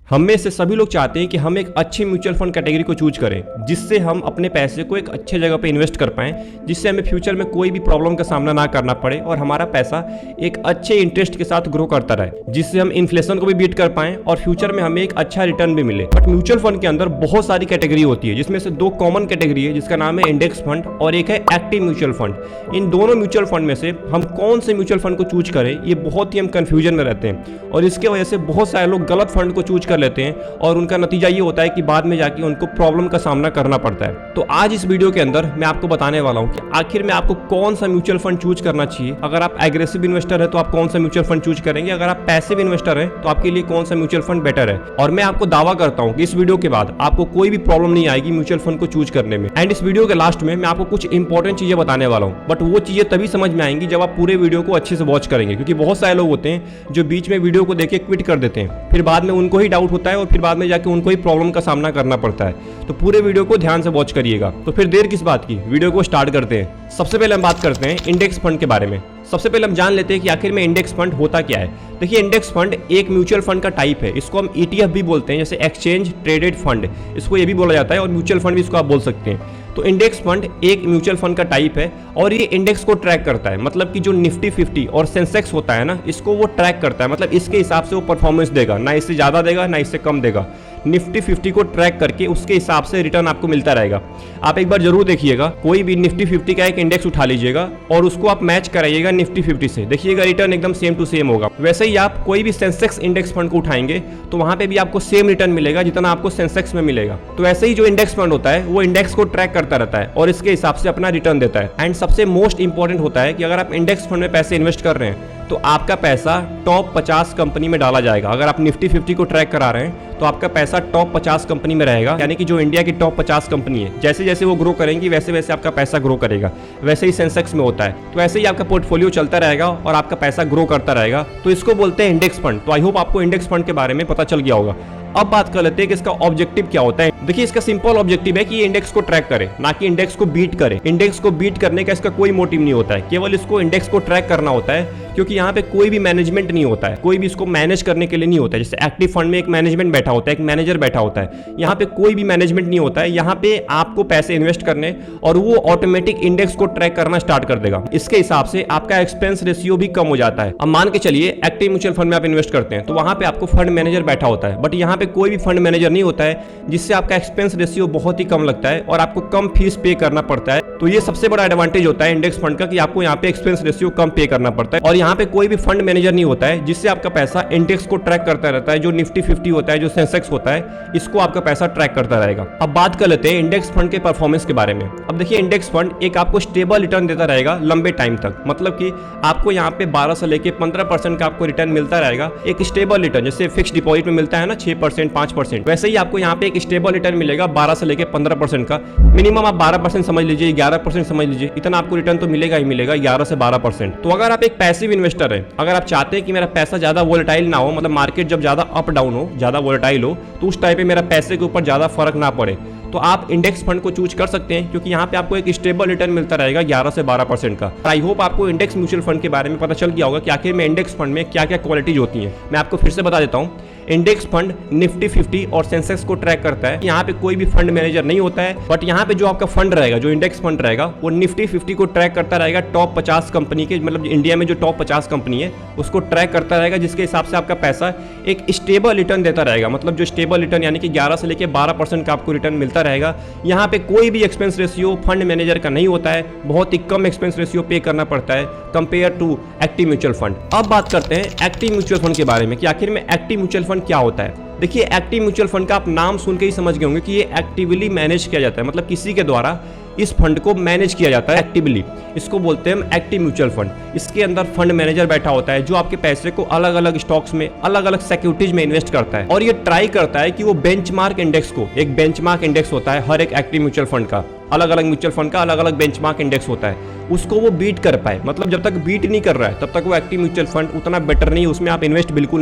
हम में से सभी लोग चाहते हैं कि हम एक अच्छी म्यूचुअल फंड कैटेगरी को चूज करें, जिससे हम अपने पैसे को एक अच्छे जगह पे इन्वेस्ट कर पाएं, जिससे हमें फ्यूचर में कोई भी प्रॉब्लम का सामना ना करना पड़े और हमारा पैसा एक अच्छे इंटरेस्ट के साथ ग्रो करता रहे, जिससे हम इन्फ्लेशन को भी बीट कर पाएं और फ्यूचर में हमें एक अच्छा रिटर्न भी मिले। बट म्यूचुअल फंड के अंदर बहुत सारी कैटेगरी होती है, जिसमें से दो कॉमन कैटेगरी है, जिसका नाम है इंडेक्स फंड और एक है एक्टिव म्यूचुअल फंड। इन दोनों म्यूचुअल फंड में से हम कौन से म्यूचुअल फंड को चूज करें, ये बहुत ही हम कंफ्यूजन में रहते हैं और इसके वजह से बहुत सारे लोग गलत फंड को चूज कर लेते हैं और उनका नतीजा ये होता है कि बाद में जाके उनको प्रॉब्लम का सामना करना पड़ता है। तो आज इस वीडियो के अंदर मैं आपको बताने वाला हूं कि आखिर में आपको कौन सा म्यूचुअल फंड चूज करना चाहिए। अगर आप एग्रेसिव इन्वेस्टर है तो आप कौन सा म्यूचुअल फंड चूज करेंगे, अगर आप पैसिव इन्वेस्टर है तो आपके लिए कौन सा म्यूचुअल फंड बेटर है। और मैं आपको दावा करता हूं कि इस वीडियो के बाद आपको कोई भी प्रॉब्लम नहीं आएगी म्यूचुअल फंड को चूज करने में। एंड इस वीडियो के लास्ट में मैं आपको कुछ इंपॉर्टेंट चीजें बताने वाला हूं, बट वो चीजें तभी समझ में आएंगी जब आप पूरे वीडियो को अच्छे से वॉच करेंगे, क्योंकि बहुत सारे लोग होते हैं जो बीच में वीडियो को देख के क्विट कर देते हैं, फिर बाद में उनको ही डाउट होता है और फिर बाद में जाके उनको ही प्रॉब्लम का सामना करना पड़ता है। तो पूरे वीडियो को ध्यान से वॉच करिएगा। तो फिर देर किस बात की, वीडियो को स्टार्ट करते हैं। सबसे पहले हम बात करते हैं इंडेक्स फंड के बारे में। सबसे पहले हम जान लेते हैं कि आखिर में इंडेक्स फंड होता क्या है। देखिए, इंडेक्स फंड एक म्यूचुअल फंड का टाइप है। इसको हम ETF भी बोलते हैं, जैसे एक्सचेंज ट्रेडेड फंड, इसको ये भी बोला जाता है, और म्यूचुअल फंड भी इसको आप बोल सकते हैं। तो इंडेक्स फंड एक म्यूचुअल फंड का टाइप है और ये इंडेक्स को ट्रैक करता है, मतलब कि जो निफ्टी 50 और सेंसेक्स होता है ना, इसको वो ट्रैक करता है। मतलब इसके हिसाब से वो परफॉर्मेंस देगा, ना इससे ज़्यादा देगा ना इससे कम देगा। निफ्टी 50 को ट्रैक करके उसके हिसाब से रिटर्न आपको मिलता रहेगा। आप एक बार जरूर देखिएगा, कोई भी निफ्टी 50 का एक इंडेक्स उठा लीजिएगा और उसको आप मैच कराइएगा निफ्टी 50 से, देखिएगा रिटर्न एकदम सेम टू सेम होगा। वैसे ही आप कोई भी सेंसेक्स इंडेक्स फंड को उठाएंगे तो वहां पे भी आपको सेम रिटर्न मिलेगा जितना आपको सेंसेक्स में मिलेगा। तो ऐसे ही जो इंडेक्स फंड होता है वो इंडेक्स को ट्रैक करता रहता है और इसके हिसाब से अपना रिटर्न देता है। एंड सबसे मोस्ट इंपॉर्टेंट होता है कि अगर आप इंडेक्स फंड में पैसे इन्वेस्ट कर रहे हैं तो आपका पैसा टॉप 50 कंपनी में डाला जाएगा। अगर आप निफ्टी 50 को ट्रैक करा रहे हैं तो आपका पैसा टॉप 50 कंपनी में रहेगा, यानी कि जो इंडिया की टॉप 50 कंपनी है, जैसे जैसे वो ग्रो करेंगी वैसे वैसे आपका पैसा ग्रो करेगा। वैसे ही सेंसेक्स में होता है, तो ऐसे ही आपका पोर्टफोलियो चलता रहेगा और आपका पैसा ग्रो करता रहेगा। तो इसको बोलते हैं इंडेक्स फंड। तो आई होप आपको इंडेक्स फंड के बारे में पता चल गया होगा। अब बात कर लेते हैं कि इसका ऑब्जेक्टिव क्या होता है। देखिए, इसका सिंपल ऑब्जेक्टिव है कि ये इंडेक्स को ट्रैक करे, ना कि इंडेक्स को बीट करे। इंडेक्स को बीट करने का इसका कोई मोटिव नहीं होता है, केवल इसको इंडेक्स को ट्रैक करना होता है, क्योंकि यहाँ पे कोई भी मैनेजमेंट नहीं होता है, कोई भी इसको मैनेज करने के लिए नहीं होता है। जैसे एक्टिव फंड में एक मैनेजमेंट बैठा होता है, एक मैनेजर बैठा होता है, यहाँ पे कोई भी मैनेजमेंट नहीं होता है। यहाँ पे आपको पैसे इन्वेस्ट करने और वो ऑटोमेटिक इंडेक्स को ट्रैक करना स्टार्ट कर देगा। इसके हिसाब से आपका एक्सपेंस रेशियो भी कम हो जाता है। अब मान के चलिए एक्टिव म्यूचुअल फंड में आप इन्वेस्ट करते हैं तो वहां पे आपको फंड मैनेजर बैठा होता है, बट यहाँ पे कोई भी फंड मैनेजर नहीं होता है, जिससे आपका एक्सपेंस रेशियो बहुत ही कम लगता है और आपको कम फीस पे करना पड़ता है। तो ये सबसे बड़ा एडवांटेज होता है इंडेक्स फंड का, कि आपको यहाँ पे एक्सपेंस रेशियो कम पे करना पड़ता है और यहाँ पे कोई भी फंड मैनेजर नहीं होता है, जिससे आपका पैसा इंडेक्स को ट्रैक करता रहता है। जो निफ्टी 50 होता है, जो सेंसेक्स होता है, इसको आपका पैसा ट्रैक करता रहेगा। अब बात कर लेते हैं इंडेक्स फंड के परफॉर्मेंस के बारे में। अब देखिए, इंडेक्स फंड एक आपको स्टेबल रिटर्न देता रहेगा लंबे टाइम तक, मतलब कि आपको यहाँ पे 12 से लेके 15% का आपको रिटर्न मिलता रहेगा। एक स्टेबल रिटर्न, जैसे फिक्स डिपॉजिट में मिलता है ना 6% 5%, वैसे ही आपको यहाँ पे एक स्टेबल रिटर्न मिलेगा 12 से लेके 15% का। मिनिमम आप 12% समझ लीजिए, 11% समझ लीजिए, इतना आपको रिटर्न तो मिलेगा ही मिलेगा, 11 से 12%। तो अगर आप एक पैसिव इन्वेस्टर है, अगर आप चाहते हैं कि मेरा पैसा ज्यादा वोलेटाइल ना हो, मतलब मार्केट जब ज्यादा अप डाउन हो, ज्यादा वोलेटाइल हो, तो उस टाइप पे मेरा पैसे के ऊपर ज्यादा फर्क ना पड़े, तो आप इंडेक्स फंड को चूज कर सकते हैं, क्योंकि यहाँ पे आपको एक स्टेबल रिटर्न मिलता रहेगा 11 से 12% का। आई होप आपको इंडेक्स म्यूचुअल फंड के बारे में पता चल गया होगा कि आखिर में इंडेक्स फंड में क्या क्या क्वालिटीज होती हैं। मैं आपको फिर से बता देता हूँ। इंडेक्स फंड निफ्टी 50 और सेंसेक्स को ट्रैक करता है। यहाँ पे कोई भी फंड मैनेजर नहीं होता है, बट यहाँ पे जो आपका फंड रहेगा, जो इंडेक्स फंड रहेगा, वो निफ्टी 50 को ट्रैक करता रहेगा टॉप 50 कंपनी के, मतलब इंडिया में जो टॉप 50 कंपनी है उसको ट्रैक करता रहेगा, जिसके हिसाब से आपका पैसा एक स्टेबल रिटर्न देता रहेगा। मतलब जो स्टेबल रिटर्न यानी कि 11 से लेकर 12% का आपको रिटर्न मिलता रहेगा। यहाँ पे कोई भी एक्सपेंस रेशियो फंड मैनेजर का नहीं होता है, बहुत ही कम एक्सपेंस रेशियो पे करना पड़ता है compare to active mutual fund. अब बात करते हैं एक्टिव म्यूचुअल फंड के बारे में कि आखिर में एक्टिव म्यूचुअल फंड क्या होता है। देखिए, एक्टिव म्यूचुअल फंड का आप नाम सुन के ही समझ गए होंगे कि ये एक्टिवली मैनेज किया जाता है, मतलब किसी के द्वारा इस फंड को मैनेज किया जाता है एक्टिवली। इसको बोलते हैं हम एक्टिव म्यूचुअल फंड। इसके अंदर फंड मैनेजर बैठा होता है, जो आपके पैसे को अलग अलग स्टॉक्स में, अलग अलग सिक्योरिटीज में इन्वेस्ट करता है और ये ट्राई करता है कि वो बेंचमार्क इंडेक्स को, एक बेंचमार्क इंडेक्स होता है हर एक एक्टिव म्यूचुअल फंड का, अलग अलग म्यूचुअल फंड का अलग अलग बेंचमार्क इंडेक्स होता है, उसको वो बीट कर पाए। मतलब जब तक बीट नहीं कर रहा है तब तक वो एक्टिव म्यूचुअल फंड उतना बेटर नहीं है, उसमें आप इन्वेस्ट बिल्कुल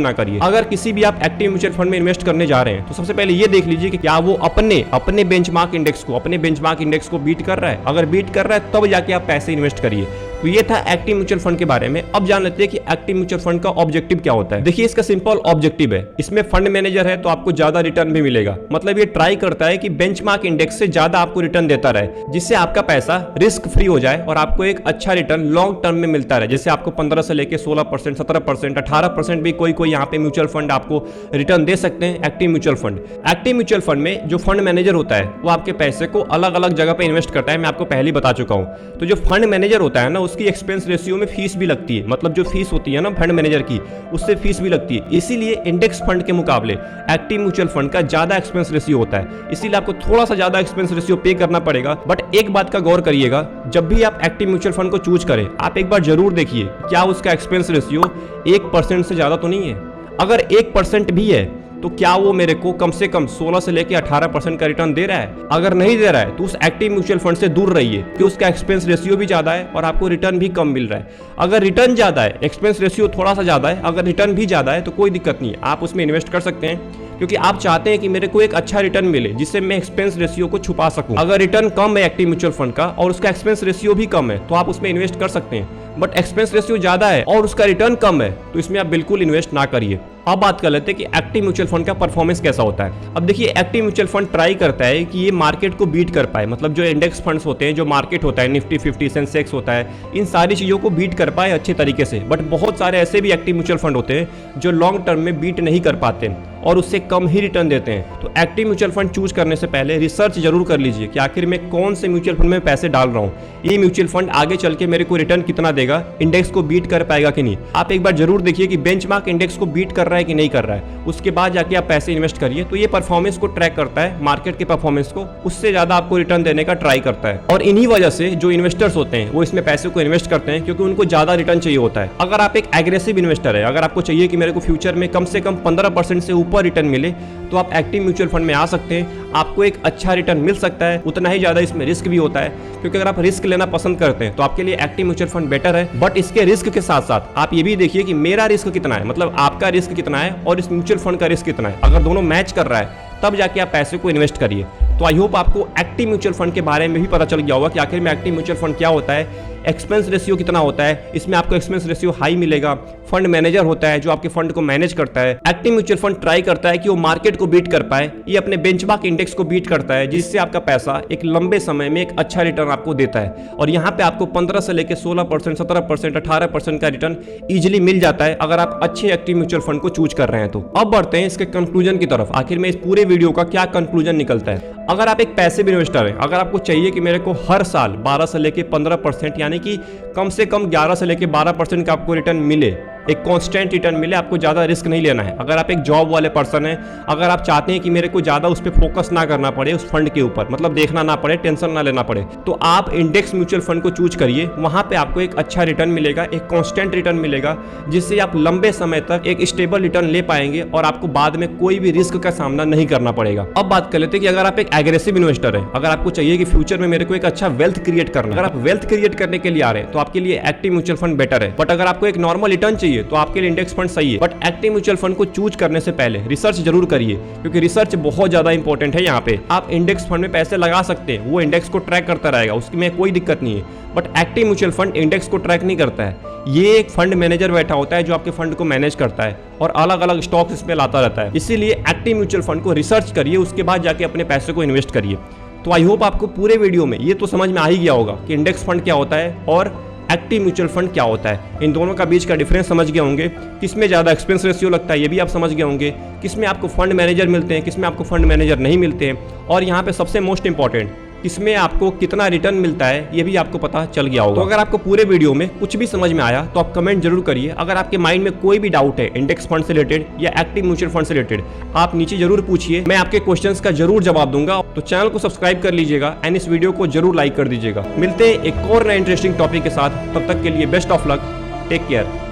ना करिए। अगर किसी भी आप एक्टिव म्यूचुअल फंड में इन्वेस्ट करने जा रहे हैं तो सबसे पहले ये देख लीजिए कि क्या वो अपने बेंचमार्क इंडेक्स को बीट कर रहा है। अगर बीट कर रहा है तब जाके आप पैसे इन्वेस्ट करिए। तो ये था एक्टिव म्यूचुअल फंड के बारे में। अब जान लेते हैं कि एक्टिव म्यूचुअल फंड का ऑब्जेक्टिव क्या होता है। देखिए इसका सिंपल ऑब्जेक्टिव है, इसमें फंड मैनेजर है तो आपको ज्यादा रिटर्न भी मिलेगा। मतलब ये ट्राई करता है कि बेंचमार्क इंडेक्स से ज्यादा आपको रिटर्न देता रहे, जिससे आपका पैसा रिस्क फ्री हो जाए और आपको एक अच्छा रिटर्न लॉन्ग टर्म में मिलता रहे। जैसे आपको 15 से लेकर 16%, 17%, 18% भी कोई यहाँ पे म्यूचुअल फंड आपको रिटर्न दे सकते हैं। Active mutual fund, active mutual fund में जो फंड मैनेजर होता है वो आपके पैसे को अलग अलग जगह पे इन्वेस्ट करता है। मैं आपको पहले ही बता चुका हूँ। तो जो फंड मैनेजर होता है ना, उसकी एक्सपेंस रेशियो में फीस भी लगती है। मतलब जो फीस होती है ना फंड मैनेजर की, उससे फीस भी लगती है। इसीलिए इंडेक्स फंड के मुकाबले एक्टिव म्यूचुअल फंड का ज्यादा एक्सपेंस रेशियो होता है, इसीलिए आपको थोड़ा सा ज्यादा एक्सपेंस रेशियो पे करना पड़ेगा। बट एक बात का गौर करिएगा, जब भी आप एक्टिव म्यूचुअल फंड को चूज करें, आप एक बार जरूर देखिए क्या उसका एक्सपेंस रेशियो 1% से ज्यादा तो नहीं है। अगर 1% भी है तो क्या वो मेरे को कम से कम 16 से लेकर 18% का रिटर्न दे रहा है? अगर नहीं दे रहा है तो उस एक्टिव म्यूचुअल फंड से दूर रहिए, कि उसका एक्सपेंस रेशियो भी ज्यादा है और आपको रिटर्न भी कम मिल रहा है। अगर रिटर्न ज्यादा है, एक्सपेंस रेशियो थोड़ा सा ज्यादा है, अगर रिटर्न भी ज्यादा है तो कोई दिक्कत नहीं है, आप उसमें इन्वेस्ट कर सकते हैं, क्योंकि आप चाहते हैं कि मेरे को एक अच्छा रिटर्न मिले जिससे मैं एक्सपेंस रेशियो को छुपा सकूं। अगर रिटर्न कम है एक्टिव म्यूचुअल फंड का और उसका एक्सपेंस रेशियो भी कम है तो आप उसमें इन्वेस्ट कर सकते हैं। बट एक्सपेंस रेशियो ज्यादा है और उसका रिटर्न कम है तो इसमें आप बिल्कुल इन्वेस्ट ना करिए। अब बात कर लेते हैं कि एक्टिव म्यूचुअल फंड का परफॉर्मेंस कैसा होता है। अब देखिए एक्टिव म्यूचुअल फंड ट्राई करता है कि ये मार्केट को बीट कर पाए। मतलब जो इंडेक्स फंड्स होते हैं, जो मार्केट होता है, निफ्टी 50, सेंसेक्स होता है, इन सारी चीजों को बीट कर पाए अच्छे तरीके से। बट बहुत सारे ऐसे भी एक्टिव म्यूचुअल फंड होते हैं जो लॉन्ग टर्म में बीट नहीं कर पाते और उससे कम ही रिटर्न देते हैं। तो एक्टिव म्यूचुअल फंड चूज करने से पहले रिसर्च जरूर कर लीजिए कि आखिर मैं कौन से म्यूचुअल फंड में पैसे डाल रहा हूँ, ये म्यूचुअल फंड आगे चल के मेरे को रिटर्न कितना देगा, इंडेक्स को बीट कर पाएगा कि नहीं। आप एक बार जरूर देखिए कि बेंचमार्क इंडेक्स को बीट कर रहा है कि नहीं कर रहा है, उसके बाद जाके आप पैसे इन्वेस्ट करिए। तो ये परफॉर्मेंस को ट्रैक करता है, मार्केट के परफॉर्मेंस को, उससे ज्यादा आपको रिटर्न देने का ट्राई करता है। और इन्हीं वजह से जो इन्वेस्टर्स होते हैं वो इसमें पैसे को इन्वेस्ट करते हैं, क्योंकि उनको ज्यादा रिटर्न चाहिए होता है। अगर आप एक एग्रेसिव इन्वेस्टर है, अगर आपको चाहिए कि मेरे को फ्यूचर में कम से कम 15% से ऊपर रिटर्न मिले, तो आप एक्टिव म्यूचुअल फंड में आ सकते हैं। आपको एक अच्छा रिटर्न मिल सकता है, उतना ही ज्यादा इसमें रिस्क भी होता है, क्योंकि अगर आप रिस्क लेना पसंद करते हैं तो आपके लिए एक्टिव म्यूचुअल फंड बेटर है। बट इसके रिस्क के साथ साथ आप ये भी देखिए कि मेरा रिस्क कितना है, मतलब आपका रिस्क कितना है और इस म्यूचुअल फंड का रिस्क कितना है। अगर दोनों मैच कर रहा है तब जाके आप पैसे को इन्वेस्ट करिए। तो आई होप आपको एक्टिव म्यूचुअल फंड के बारे में भी पता चल गया होगा कि आखिर में एक्टिव म्यूचुअल फंड क्या होता है, एक्सपेंस रेशियो कितना होता है। इसमें आपको एक्सपेंस रेशियो हाई मिलेगा। फंड मैनेजर होता है जो आपके फंड को मैनेज करता है। एक्टिव म्यूचुअल फंड ट्राई करता है कि वो मार्केट को बीट कर पाए, ये अपने बेंचमार्क इंडेक्स को बीट करता है, जिससे आपका पैसा एक लंबे समय में एक अच्छा रिटर्न आपको देता है। और यहाँ पे आपको 15 से लेकर 16%, 17%, 18% का रिटर्न इजिली मिल जाता है अगर आप अच्छे एक्टिव म्यूचुअल फंड को चूज कर रहे हैं तो। अब बढ़ते हैं इसके कंक्लूजन की तरफ। आखिर में इस पूरे वीडियो का क्या कंक्लूजन निकलता है। अगर आप एक पैसिव इन्वेस्टर हैं, अगर आपको चाहिए कि मेरे को हर साल 12 से लेकर 15%, यानी कि कम से कम 11 से लेकर 12% का आपको रिटर्न मिले, एक कांस्टेंट रिटर्न मिले, आपको ज्यादा रिस्क नहीं लेना है। अगर आप एक जॉब वाले पर्सन हैं, अगर आप चाहते हैं कि मेरे को ज्यादा उस पर फोकस ना करना पड़े, उस फंड के ऊपर, मतलब देखना ना पड़े, टेंशन ना लेना पड़े, तो आप इंडेक्स म्यूचुअल फंड को चूज करिए। वहां पे आपको एक अच्छा रिटर्न मिलेगा, एक कांस्टेंट रिटर्न मिलेगा, जिससे आप लंबे समय तक एक स्टेबल रिटर्न ले पाएंगे और आपको बाद में कोई भी रिस्क का सामना नहीं करना पड़ेगा। अब बात कर लेते हैं कि अगर आप एक एग्रेसिव इन्वेस्टर है, अगर आपको चाहिए कि फ्यूचर में मेरे को एक अच्छा वेल्थ क्रिएट करना, अगर आप वेल्थ क्रिएट करने के लिए आ रहे हैं तो आपके लिए एक्टिव म्यूचुअल फंड बेटर है। बट अगर आपको एक नॉर्मल रिटर्न चाहिए तो आपके लिए इंडेक्स फंड सही है। बट एक्टिव म्यूचुअल फंड को चूज करने से पहले रिसर्च जरूर करिए, क्योंकि रिसर्च बहुत ज्यादा इंपॉर्टेंट है। यहाँ पे आप इंडेक्स फंड में पैसे लगा सकते हैं, वो इंडेक्स को ट्रैक करता रहेगा, उसमें कोई दिक्कत नहीं है। But active mutual fund index को ट्रैक नहीं करता है। ये एक फंड मैनेजर बैठा होता है जो आपके फंड को मैनेज करता है और अलग अलग स्टॉक्स इसमें लाता रहता है। इसीलिए एक्टिव म्यूचुअल फंड को रिसर्च करिए, उसके बाद जाके अपने पैसे को इन्वेस्ट करिए। तो आई होप आपको पूरे वीडियो में ये तो समझ में आ ही गया होगा कि इंडेक्स फंड क्या होता है और एक्टिव म्यूचुअल फंड क्या होता है। इन दोनों का बीच का डिफरेंस समझ गए होंगे, किसमें ज़्यादा एक्सपेंस रेशियो लगता है ये भी आप समझ गए होंगे, किसमें आपको फंड मैनेजर मिलते हैं, किसमें आपको फंड मैनेजर नहीं मिलते हैं, और यहाँ पे सबसे मोस्ट इंपॉर्टेंट इसमें आपको कितना रिटर्न मिलता है ये भी आपको पता चल गया होगा। तो अगर आपको पूरे वीडियो में कुछ भी समझ में आया तो आप कमेंट जरूर करिए। अगर आपके माइंड में कोई भी डाउट है इंडेक्स फंड से रिलेटेड या एक्टिव म्यूचुअल फंड से रिलेटेड, आप नीचे जरूर पूछिए, मैं आपके क्वेश्चंस का जरूर जवाब दूंगा। तो चैनल को सब्सक्राइब कर लीजिएगा एंड इस वीडियो को जरूर लाइक कर दीजिएगा। मिलते हैं एक और नए इंटरेस्टिंग टॉपिक के साथ, तब तक के लिए best of luck, take care.